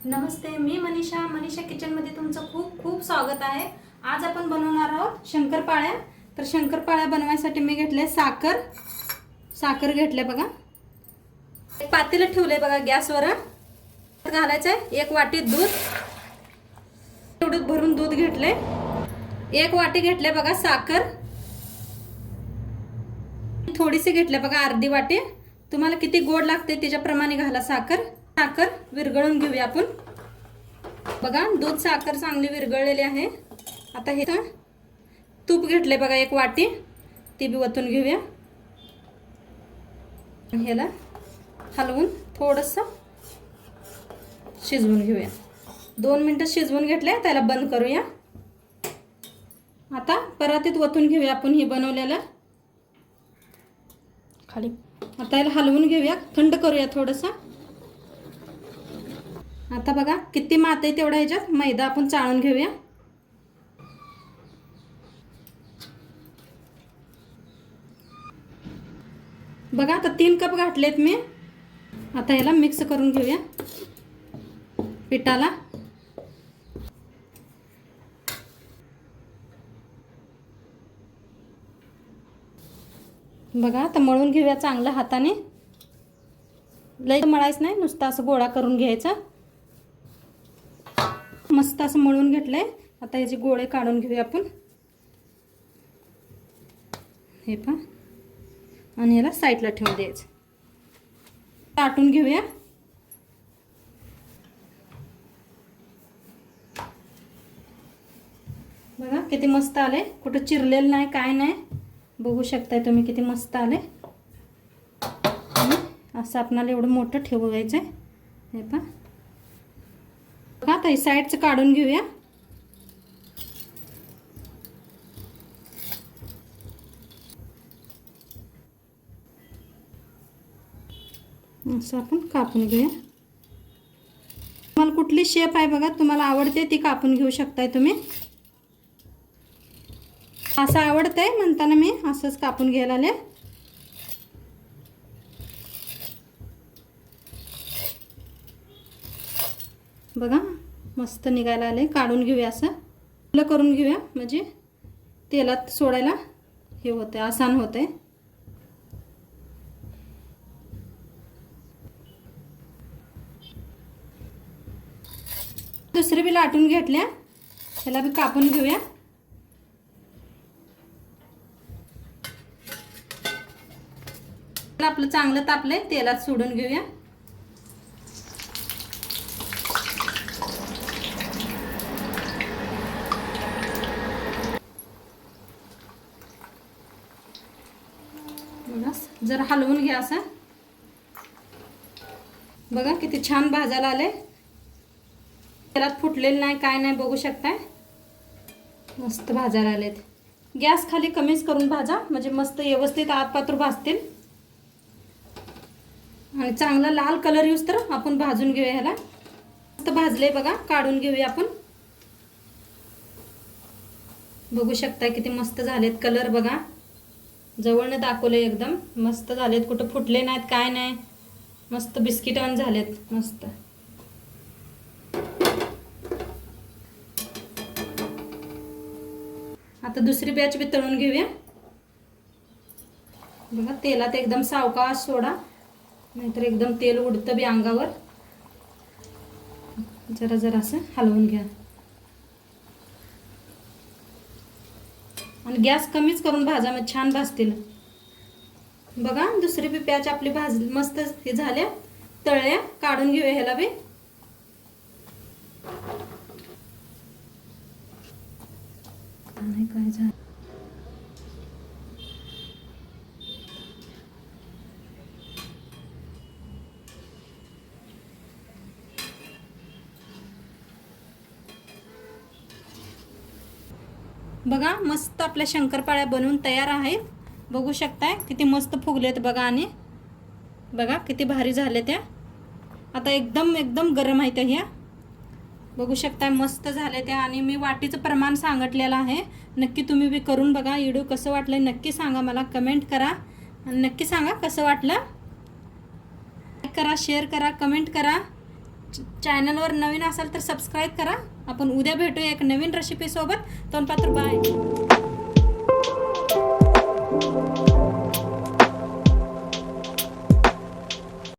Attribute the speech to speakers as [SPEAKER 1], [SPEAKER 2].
[SPEAKER 1] नमस्ते, मी मनीषा किचनमध्ये तुमचं खूप खूप स्वागत आहे। आज आपण बनवणार आहोत शंकरपाळ्या। तर शंकरपाळ्या बनवायसाठी मी घेतले साखर घेतले बघा। एक पातेलं ठेवले बघा गॅसवर। घालायचं आहे 1 वाटी दूध। एवढं भरून दूध घेतले। 1 वाटी घेतले बघा साखर। थोडीशी घेतले बघा अर्धी वाटी। तुम्हाला किती गोड लागते त्याच्याप्रमाणे घाला साखर। साखर विरघळून घेऊया आपण। बघा दूध साखर चांगली विरघळलेली आहे। आता हे तूप घेतले बघा 1 वाटी, ती बी वतून घेऊया। ह्याला हलवून थोडंसं शिजवून घेऊया। 2 मिनिटं शिजवून घेतले, त्याला बंद करूया। आता परातीत वतून घेऊया आपण हे बनवलेलं खाली। आता याला हलवून घेऊया, थंड करूया थोडंसं। आता बघा किती मात आहे तेवढा ह्याच्यात मैदा आपण चाळून घेऊया। बघा आता 3 कप घातलेत मी। आता याला मिक्स करून घेऊया पिठाला। बघा आता मळून घेऊया चांगलं हाताने। लई मळायचं नाही, नुसतं असं गोळा करून घ्यायचा। मस्त असं मळून घेतलंय। आता याचे गोळे काढून घेऊया आपण। हे पहा, आणि याला साईडला ठेवून द्यायचं। टाटून घेऊया। बघा किती मस्त आले, कुठं चिरलेलं नाही काय नाही। बघू शकताय तुम्ही किती मस्त आले। असं आपल्याला एवढं मोठं ठेवायचं आहे। हे पहा, आता हे साईडचं काढून घेऊया। असं आपण कापून घेऊया। तुम्हाला कुठली शेप आहे बघा तुम्हाला आवडते ती कापून घेऊ शकताय तुम्ही। असं आवडतंय म्हणताना मी असंच कापून घ्यायला आले। बघा मस्त निघायला आले। काढून घेऊया, असं फुलं करून घेऊया, म्हणजे तेलात सोडायला हे होते, आसान होते। दुसरी बी लाटून घेतल्या, त्याला बी कापून घेऊया। आपलं चांगलं तापलंय, तेलात सोडून घेऊया। जरा हलवून घ्या असं। बघा किती छान भाजायला आले, तेलात फुटलेलं नाही काय नाही, बघू शकताय मस्त भाजायला आलेत। गॅस खाली कमीच करून भाजा, म्हणजे मस्त व्यवस्थित आत पातूर भाजतील। आणि चांगला लाल कलर येऊस तर आपण भाजून घेऊया ह्याला। मस्त भाजले बघा, काढून घेऊया आपण। बघू शकताय किती मस्त झालेत, कलर बघा जवळने दाखवले, एकदम मस्त झालेत, कुठं फुटले नाहीत काय नाही, मस्त बिस्किटान झालेत मस्त। आता दुसरी बॅच बी तळून घेऊया। बघा तेलात एकदम सावकाश सोडा, नाहीतर एकदम तेल उडतं बी अंगावर। जरा जरा असं हलवून घ्या आणि गॅस कमीच करून भाजा, मग छान भाजतील। बघा दुसरी बी बॅच आपली भाज मस्त हे झाल्या, तळल्या, काढून घेऊया ह्याला बी। काय झालं बघा, मस्त आपल्या शंकरपाळ्या बनवून तयार आहेत। बघू शकताय किती मस्त फुगलेत बघा, आणि बघा किती भारी झाले त्या। आता एकदम एकदम गरम आहेत ह्या, बघू शकताय मस्त झाले त्या। आणि मी वाटीचं प्रमाण सांगितलेलं आहे, नक्की तुम्ही बी करून बघा। व्हिडिओ कसं वाटलं नक्की सांगा, मला कमेंट करा आणि नक्की सांगा कसं वाटलं। लाईक करा, शेअर करा, कमेंट करा। चॅनलवर नवीन असाल तर सबस्क्राईब करा. आपण उद्या भेटूया एक नवीन रेसिपीसोबत. तोंडपात्र बाय.